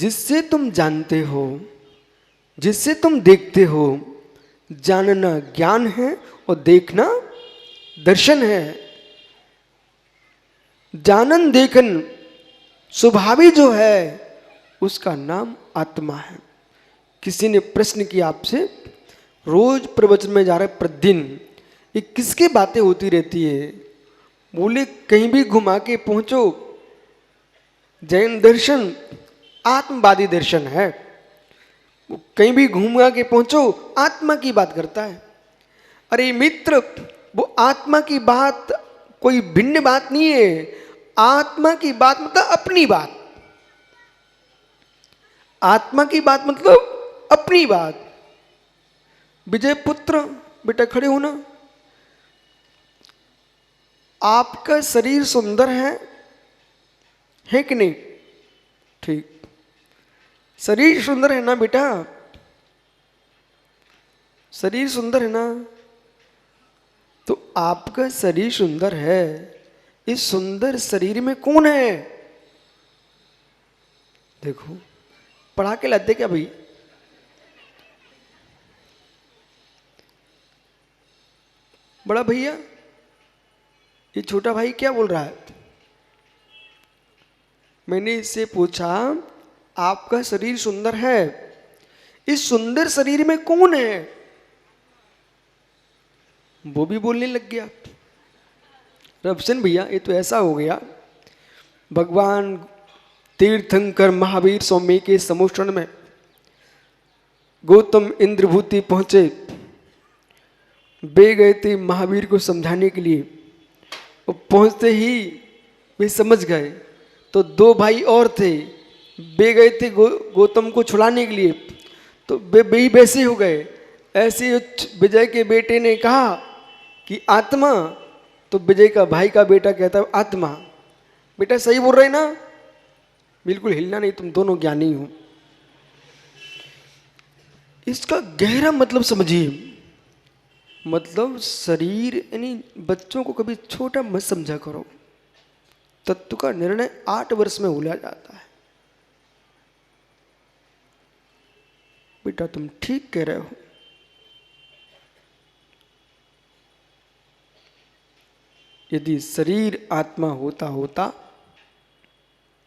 जिससे तुम जानते हो, जिससे तुम देखते हो, जानना ज्ञान है और देखना दर्शन है। जानन देखन स्वभावी जो है उसका नाम आत्मा है। किसी ने प्रश्न किया आपसे, रोज प्रवचन में जा रहे प्रतिदिन, ये किसकी बातें होती रहती है? बोले कहीं भी घुमा के पहुंचो, जैन दर्शन आत्मवादी दर्शन है। कहीं भी घूमा के पहुंचो आत्मा की बात करता है। अरे मित्र, वो आत्मा की बात कोई भिन्न बात नहीं है। आत्मा की बात मतलब अपनी बात। आत्मा की बात मतलब अपनी बात। विजय पुत्र, बेटा खड़े होना। आपका शरीर सुंदर है कि नहीं? ठीक, शरीर सुंदर है ना बेटा? शरीर सुंदर है ना? तो आपका शरीर सुंदर है, इस सुंदर शरीर में कौन है? देखो, पढ़ा के लाते क्या भाई? बड़ा भैया, ये छोटा भाई क्या बोल रहा है? मैंने इससे पूछा, आपका शरीर सुंदर है, इस सुंदर शरीर में कौन है? वो भी बोलने लग गया। रवशन भैया, ये तो ऐसा हो गया, भगवान तीर्थंकर महावीर स्वामी के समुष्टन में गौतम इंद्रभूति पहुंचे, बे गए थे महावीर को समझाने के लिए। और पहुंचते ही वे समझ गए। तो दो भाई और थे, बे गए थे गौतम को छुड़ाने के लिए, तो वे वैसे हो गए। ऐसे विजय के बेटे ने कहा कि आत्मा, तो विजय का भाई का बेटा कहता है आत्मा। बेटा सही बोल रहे ना? बिल्कुल हिलना नहीं, तुम दोनों ज्ञानी हो। इसका गहरा मतलब समझिए। मतलब शरीर, यानी बच्चों को कभी छोटा मत समझा करो। तत्व का निर्णय 8 वर्ष में हो जाता है। बेटा तुम ठीक कह रहे हो। यदि शरीर आत्मा होता होता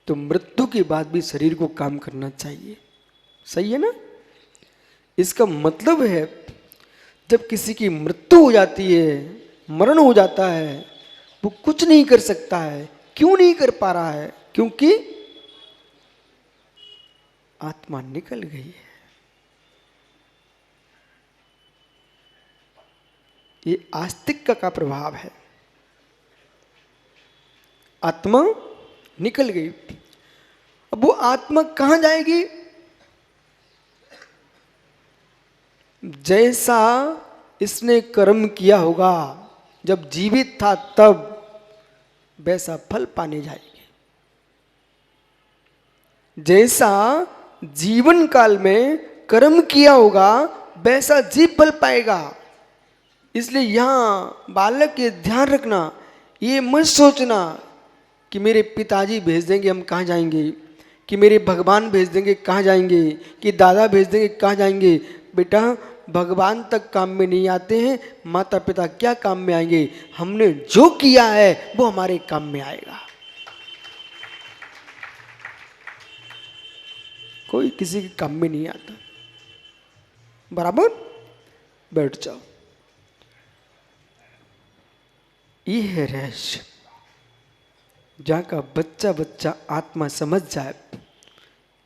तो मृत्यु के बाद भी शरीर को काम करना चाहिए। सही है ना? इसका मतलब है जब किसी की मृत्यु हो जाती है, मरण हो जाता है, वो कुछ नहीं कर सकता है। क्यों नहीं कर पा रहा है? क्योंकि आत्मा निकल गई है। ये आस्तिक का प्रभाव है। आत्मा निकल गई। अब वो आत्मा कहां जाएगी? जैसा इसने कर्म किया होगा जब जीवित था तब, वैसा फल पाने जाएगी। जैसा जीवन काल में कर्म किया होगा वैसा जीव फल पाएगा। इसलिए यहां बालक ये ध्यान रखना, ये मत सोचना कि मेरे पिताजी भेज देंगे हम कहाँ जाएंगे, कि मेरे भगवान भेज देंगे कहाँ जाएंगे, कि दादा भेज देंगे कहाँ जाएंगे। बेटा भगवान तक काम में नहीं आते हैं, माता पिता क्या काम में आएंगे? हमने जो किया है वो हमारे काम में आएगा। कोई किसी के काम में नहीं आता। बराबर? बैठ जाओ। ये है रहस्य। जहाँ का बच्चा बच्चा आत्मा समझ जाए,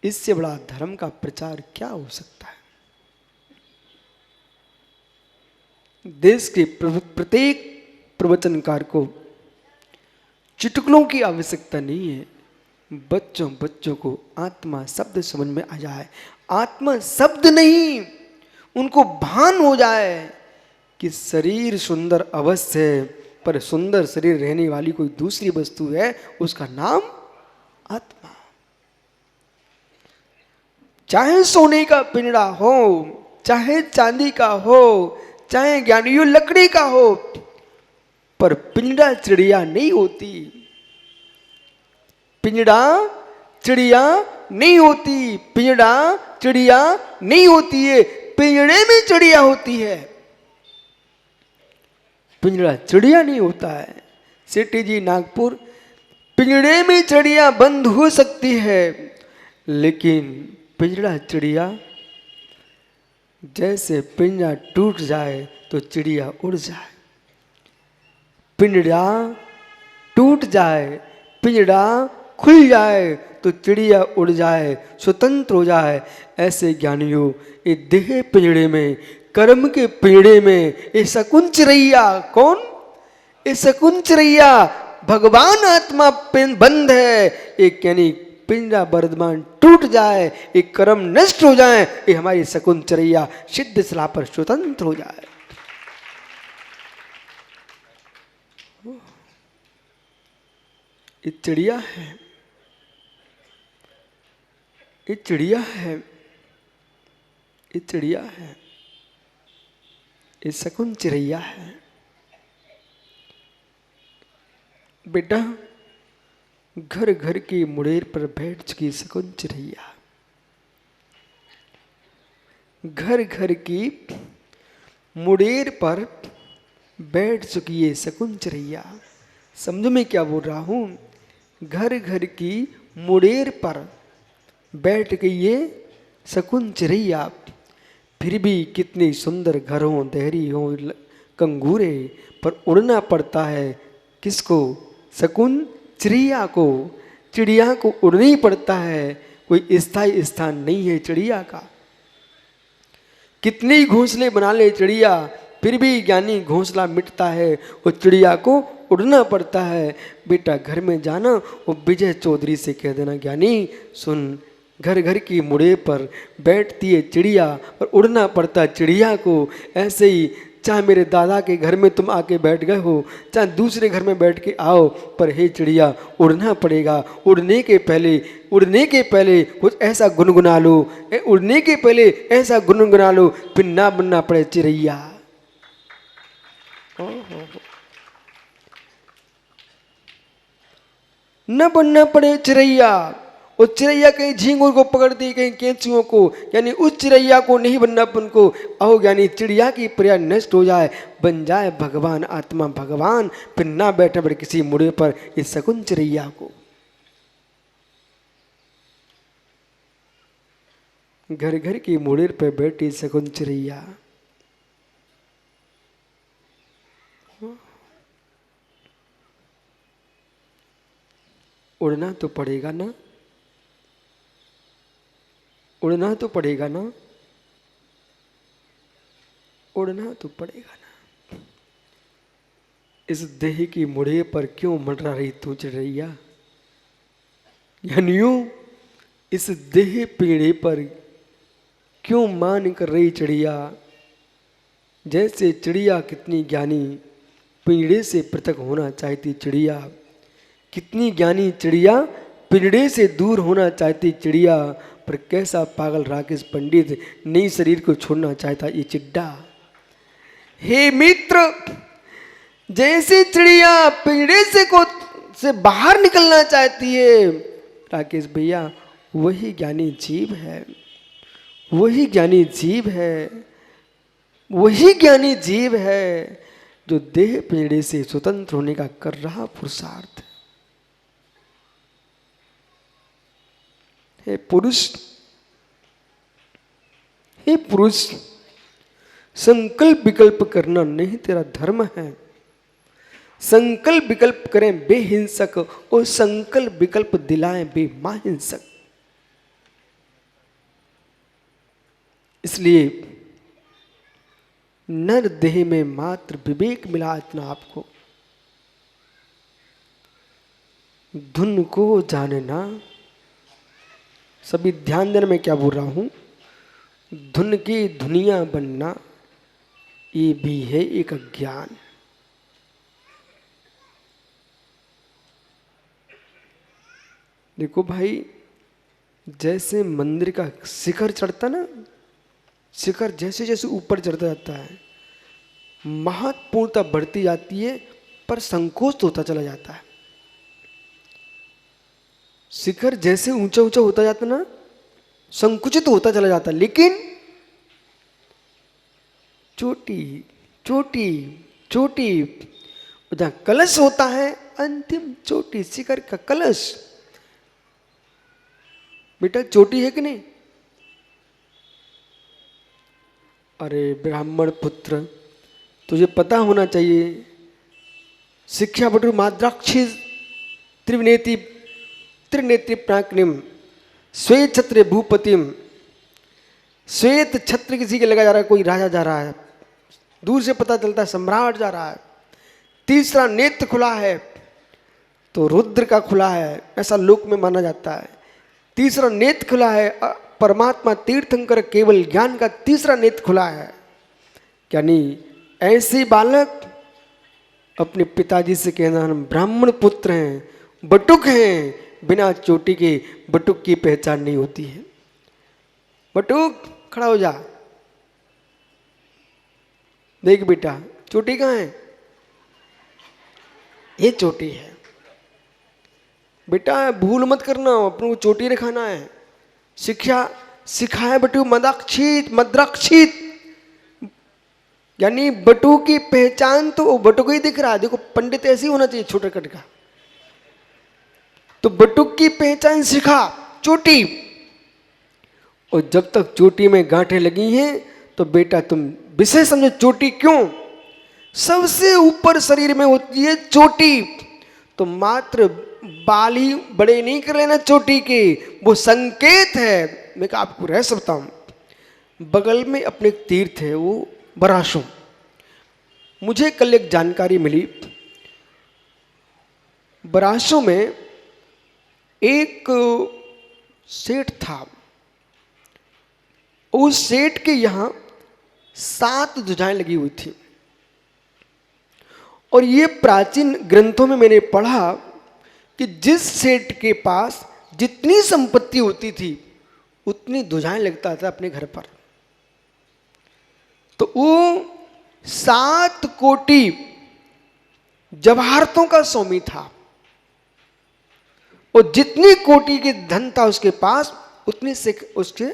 इससे बड़ा धर्म का प्रचार क्या हो सकता है? देश के प्रत्येक प्रवचनकार को चुटकुलों की आवश्यकता नहीं है। बच्चों को आत्मा शब्द समझ में आ जाए। आत्मा शब्द नहीं, उनको भान हो जाए कि शरीर सुंदर अवश्य है, पर सुंदर शरीर रहने वाली कोई दूसरी वस्तु है, उसका नाम आत्मा। चाहे सोने का पिंजड़ा हो, चाहे चांदी का हो, चाहे ज्ञानियों लकड़ी का हो, पर पिंजड़ा चिड़िया नहीं होती। पिंजड़ा चिड़िया नहीं होती, पिंजड़ा चिड़िया नहीं होती है, पिंजड़े में चिड़िया होती है, पिंजड़ा चिड़िया नहीं होता है। सिटी जी नागपुर, पिंजड़े में चिड़िया बंद हो सकती है, लेकिन पिंजड़ा चिड़िया, जैसे पिंजड़ा टूट जाए तो चिड़िया उड़ जाए, पिंजड़ा टूट जाए, पिंजड़ा खुल जाए तो चिड़िया उड़ जाए, स्वतंत्र हो जाए। ऐसे ज्ञानियों, ये देह पिंजड़े में, कर्म के पिंजड़े में, ये शकुन चिड़ैया, कौन? ये शकुन चिड़ैया भगवान आत्मा बंद है। एक यानी पिंजरा वर्धमान टूट जाए, एक कर्म नष्ट हो जाए, ये हमारी शकुन चिड़ैया सिद्ध सलाह पर स्वतंत्र हो जाए। ये चिड़िया है, ये चिड़िया है, ये चिड़िया है, ये शकुन चिड़ैया है। बेटा, घर घर की मुड़ेर पर बैठ चुकी शकुन चिड़ैया, घर घर की मुड़ेर पर बैठ चुकी है शकुन चिड़ैया। समझो मैं क्या बोल रहा हूं? घर घर की मुड़ेर पर बैठ गई ये शकुन चिड़ैया। फिर भी कितनी सुंदर घर हो, देहरी हो, कंगूरे, पर उड़ना पड़ता है किसको? शकुन चिड़िया को। चिड़िया को उड़ना ही पड़ता है, कोई स्थायी स्थान नहीं है चिड़िया का। कितने घोंसले बना ले चिड़िया, फिर भी ज्ञानी घोंसला मिटता है, वो चिड़िया को उड़ना पड़ता है। बेटा घर में जाना, वो विजय चौधरी से कह देना, ज्ञानी सुन, घर घर की मुड़े पर बैठती है चिड़िया, और उड़ना पड़ता चिड़िया को। ऐसे ही चाहे मेरे दादा के घर में तुम आके बैठ गए हो, चाहे दूसरे घर में बैठ के आओ, पर हे चिड़िया उड़ना पड़ेगा। उड़ने के पहले कुछ ऐसा गुनगुना लो, उड़ने के पहले ऐसा गुनगुना लो, फिर ना बनना पड़े चिड़ैया। न बनना पड़े चिड़ैया। उस चिड़ैया कहीं झींगुर को पकड़ती, कहीं केंचुओं को, यानी उस चिड़ैया को नहीं बनना अपन को। आओ यानी चिड़िया की प्रिया नष्ट हो जाए, बन जाए भगवान आत्मा भगवान, फिर ना बैठे पड़े किसी मुड़े पर इस शकुन चिड़ैया को। घर घर की मुड़े पर बैठी शकुन चिड़ैया। उड़ना तो पड़ेगा ना, उड़ना तो पड़ेगा ना, उड़ना तो पड़ेगा ना। इस देह की मुड़े पर क्यों मंडरा रही तू चिड़ैया? यानियों इस देह पीढ़े पर क्यों मान कर रही चिड़िया? जैसे चिड़िया कितनी ज्ञानी, पिंजड़े से पृथक होना चाहती चिड़िया। कितनी ज्ञानी चिड़िया, पिंजड़े से दूर होना चाहती चिड़िया, पर कैसा पागल राकेश पंडित नई शरीर को छोड़ना चाहता ये चिड्डा। हे मित्र, जैसे चिड़िया पिंजड़े से बाहर निकलना चाहती है, राकेश भैया वही ज्ञानी जीव है, वही ज्ञानी जीव है, वही ज्ञानी जीव है जो देह पिंजड़े से स्वतंत्र होने का कर रहा पुरुषार्थ। हे पुरुष, हे पुरुष, संकल्प विकल्प करना नहीं तेरा धर्म है। संकल्प विकल्प करें बेहिंसक, और संकल्प विकल्प दिलाएं बेमाहिंसक। इसलिए नर देह में मात्र विवेक मिला इतना आपको। धुन को जानना, सभी ध्यान देना मैं क्या बोल रहा हूं। धुन की धुनिया बनना ये भी है एक अज्ञान। देखो भाई, जैसे मंदिर का शिखर चढ़ता ना, शिखर जैसे जैसे ऊपर चढ़ता जाता है, महत्वपूर्णता बढ़ती जाती है, पर संकोच होता चला जाता है। शिखर जैसे ऊंचा ऊंचा होता जाता ना, संकुचित होता चला जाता, लेकिन चोटी चोटी चोटी, जहां कलश होता है अंतिम चोटी, शिखर का कलश। बेटा चोटी है कि नहीं? अरे ब्राह्मण पुत्र, तुझे पता होना चाहिए, शिक्षा बटु माद्राक्षी त्रिनेति त्रिनेति प्राक्निम श्वेत छत्र भूपतिम। श्वेत छत्र किसी के लगा जा रहा है, कोई राजा जा रहा है, दूर से पता चलता है सम्राट जा रहा है। तीसरा नेत्र खुला है तो रुद्र का खुला है, ऐसा लोक में माना जाता है। तीसरा नेत्र खुला है, परमात्मा तीर्थंकर केवल ज्ञान का तीसरा नेत्र खुला है। यानी ऐसे बालक अपने पिताजी से कहना हम ब्राह्मण पुत्र हैं, बटुक हैं, बिना चोटी के बटुक की पहचान नहीं होती है। बटुक खड़ा हो जा, देख बेटा चोटी कहाँ है? ये चोटी है बेटा, भूल मत करना, अपने को चोटी रखाना है। शिक्षा सिखाए बटू मदाक्षित मद्राक्षित, यानी बटू की पहचान तो बटू को ही दिख रहा है। देखो पंडित ऐसे ही होना चाहिए, छोटा कट का। तो बटुक की पहचान सिखा, चोटी। और जब तक चोटी में गांठें लगी हैं तो बेटा तुम विषय समझो। चोटी क्यों? सबसे ऊपर शरीर में होती है चोटी, तो मात्र बाल ही बड़े नहीं कर लेना चोटी के, वो संकेत है। मैं आपको रह सकता हूं, बगल में अपने एक तीर्थ है वो बरासुम। मुझे कल एक जानकारी मिली, बरासुम में एक सेठ था, उस सेठ के यहां 7 ध्वजाएं लगी हुई थी। और ये प्राचीन ग्रंथों में मैंने पढ़ा कि जिस सेठ के पास जितनी संपत्ति होती थी उतनी ध्वजाएं लगता था अपने घर पर। तो वो 7 कोटि जवाहरतों का स्वामी था, और जितनी कोटि के धन था उसके पास उतनी से उसके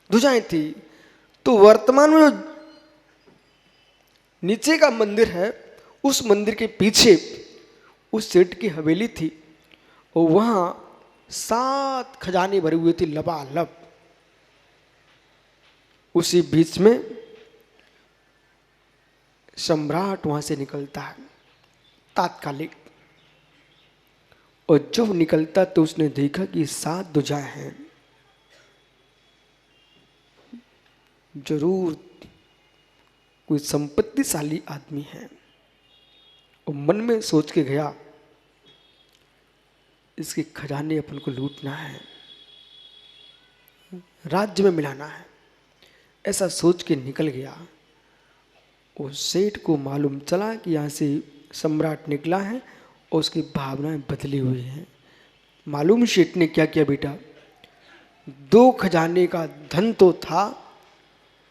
ध्वजाएं थी। तो वर्तमान में जो नीचे का मंदिर है, उस मंदिर के पीछे उस सेठ की हवेली थी, और वहां 7 खजाने भरे हुए थे लबालब। उसी बीच में सम्राट वहां से निकलता है तात्कालिक, और जब निकलता तो उसने देखा कि 7 ध्वजाएं हैं। जरूर कोई संपत्तिशाली आदमी है, और मन में सोच के गया इसके खजाने अपन को लूटना है, राज्य में मिलाना है, ऐसा सोच के निकल गया। उस सेठ को मालूम चला कि यहाँ से सम्राट निकला है और उसकी भावनाएं बदली हुई हैं। मालूम सेठ ने क्या किया बेटा, 2 खजाने का धन तो था,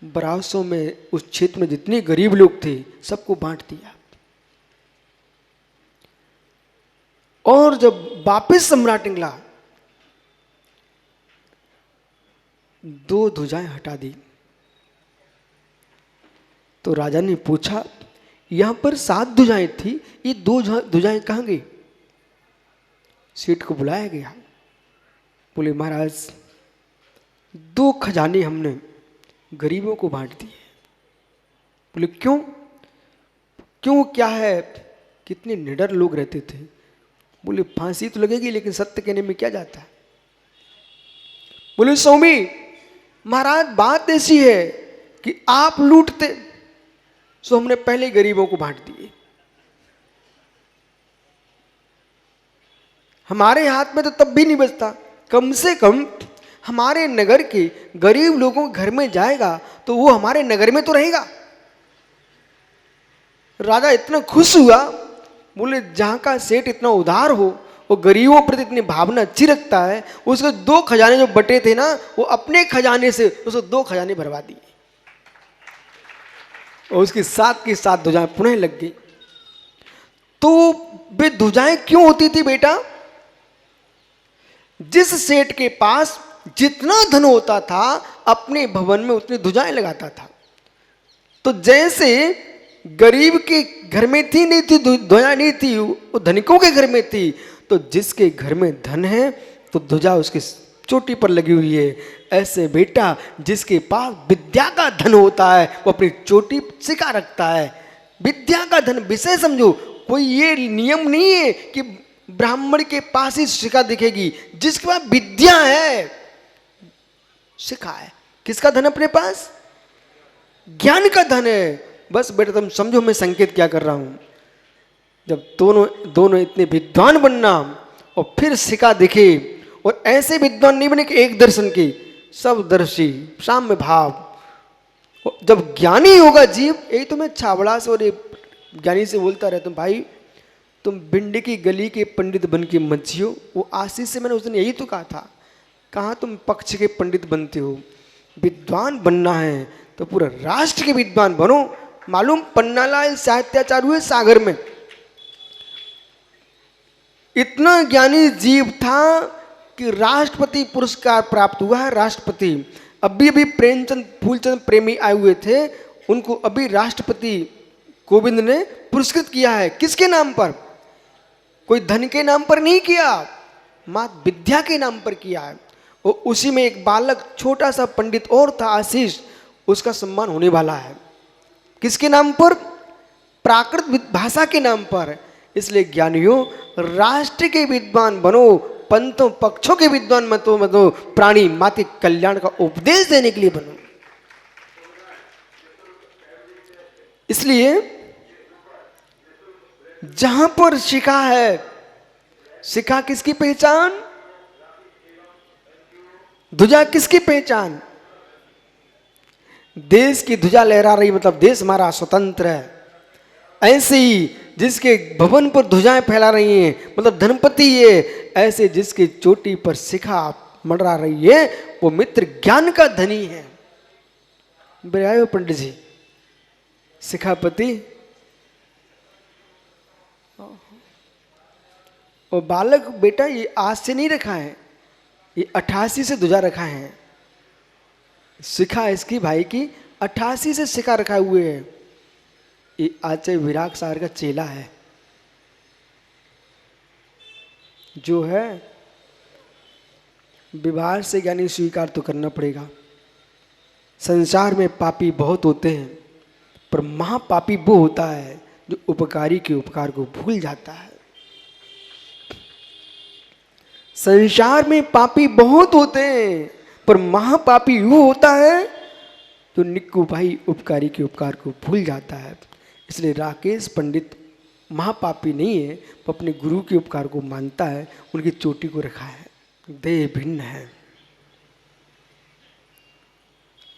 बरासों में उस क्षेत्र में जितने गरीब लोग थे सबको बांट दिया। और जब वापिस सम्राट निकला 2 ध्वजाएं हटा दी। तो राजा ने पूछा यहां पर 7 ध्वजाएं थी, ये 2 ध्वजाएं कहां गई? सेठ को बुलाया गया, बोले महाराज 2 खजाने हमने गरीबों को बांट दिए। बोले क्यों? क्यों क्या है? कितने निडर लोग रहते थे। बोले फांसी तो लगेगी लेकिन सत्य कहने में क्या जाता है। बोले स्वामी महाराज बात ऐसी है कि आप लूटते, सो हमने पहले गरीबों को बांट दिए। हमारे हाथ में तो तब भी नहीं बचता, कम से कम हमारे नगर के गरीब लोगों के घर में जाएगा तो वो हमारे नगर में तो रहेगा। राजा इतना खुश हुआ, बोले जहां का सेठ इतना उदार हो और गरीबों प्रति इतनी भावना अच्छी रखता है, उसके 2 खजाने जो बटे थे ना, वो अपने खजाने से उसको 2 खजाने भरवा दिए, और उसकी 7 की 7 ध्वजाएं पुनः लग गई। तो वे ध्वजाएं क्यों होती थी बेटा? जिस सेठ के पास जितना धन होता था अपने भवन में उतनी ध्वजाएं लगाता था। तो जैसे गरीब के घर में थी नहीं थी ध्वजा नहीं थी, वो धनिकों के घर में थी। तो जिसके घर में धन है तो ध्वजा उसकी चोटी पर लगी हुई है। ऐसे बेटा जिसके पास विद्या का धन होता है वो अपनी चोटी सिखा रखता है। विद्या का धन विषय समझो, कोई ये नियम नहीं है कि ब्राह्मण के पास ही शिखा दिखेगी। जिसके पास विद्या है शिखा है। किसका धन अपने पास? ज्ञान का धन है। बस बेटा तुम समझो मैं संकेत क्या कर रहा हूं। जब दोनों इतने विद्वान बनना और फिर शिखा दिखे, और ऐसे विद्वान नहीं बने कि एक दर्शन की, सब दर्शी साम्य भाव। जब ज्ञानी होगा जीव, यही तो मैं छाबड़ा से और ज्ञानी से बोलता रहता हूँ, भाई तुम भिंडी की गली के पंडित बन के मत जियो। वो आशीष से मैंने उस दिन यही तो कहा था, कहाँ तुम पक्ष के पंडित बनते हो। विद्वान बनना है तो पूरा राष्ट्र के विद्वान बनो। मालूम पन्नालाल साहित्याचार्य हुए सागर में, इतना ज्ञानी जीव था कि राष्ट्रपति पुरस्कार प्राप्त हुआ है। राष्ट्रपति अभी अभी प्रेमचंद फूलचंद प्रेमी आए हुए थे, उनको अभी राष्ट्रपति कोविंद ने पुरस्कृत किया है। किसके नाम पर? कोई धन के नाम पर नहीं किया, मात्र विद्या के नाम पर किया है। और उसी में एक बालक छोटा सा पंडित और था आशीष, उसका सम्मान होने वाला है। किसके नाम पर? प्राकृत भाषा के नाम पर। इसलिए ज्ञानियों राष्ट्र के विद्वान बनो, पंथों पक्षों के विद्वान मत बनो, प्राणी मात्र कल्याण का उपदेश देने के लिए बनो। इसलिए जहां पर शिखा है, शिखा किसकी पहचान? ध्वजा किसकी पहचान? देश की ध्वजा लहरा रही मतलब देश हमारा स्वतंत्र है। ऐसे ही जिसके भवन पर ध्वजाएं फैला रही हैं मतलब धनपति है। ऐसे जिसकी चोटी पर शिखा मंडरा रही है वो मित्र ज्ञान का धनी है। आए हो पंडित जी, शिखापति। और बालक बेटा ये आज से नहीं रखा है, ये 88 से ध्वजा रखा है। शिखा इसकी भाई की 88 से शिखा रखा हुए है। ये आचार्य विराग सागर का चेला है, जो है विवाह से ज्ञानी स्वीकार तो करना पड़ेगा। संसार में पापी बहुत होते हैं, पर महापापी वो होता है जो उपकारी के उपकार को भूल जाता है। संसार में पापी बहुत होते हैं, पर महापापी वो होता है जो निक्कू भाई उपकारी के उपकार को भूल जाता है। इसलिए राकेश पंडित महापापी नहीं है, वो अपने गुरु के उपकार को मानता है, उनकी चोटी को रखा है। देह भिन्न है,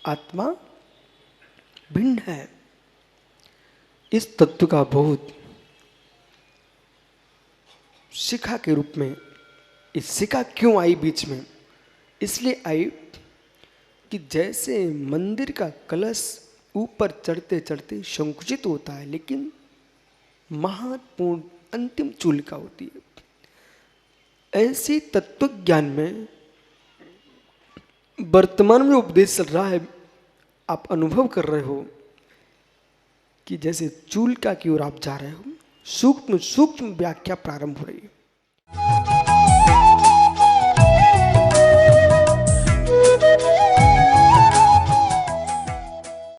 आत्मा भिन्न है। इस तत्व का बोध शिखा के रूप में, इस शिखा क्यों आई बीच में? इसलिए आई कि जैसे मंदिर का कलश ऊपर चढ़ते चढ़ते संकुचित होता है, लेकिन महत्वपूर्ण अंतिम चूलिका होती है, ऐसी तत्व ज्ञान में वर्तमान में उपदेश चल रहा है। आप अनुभव कर रहे हो कि जैसे चूलिका की ओर आप जा रहे हो, सूक्ष्म सूक्ष्म व्याख्या प्रारंभ हो रही है।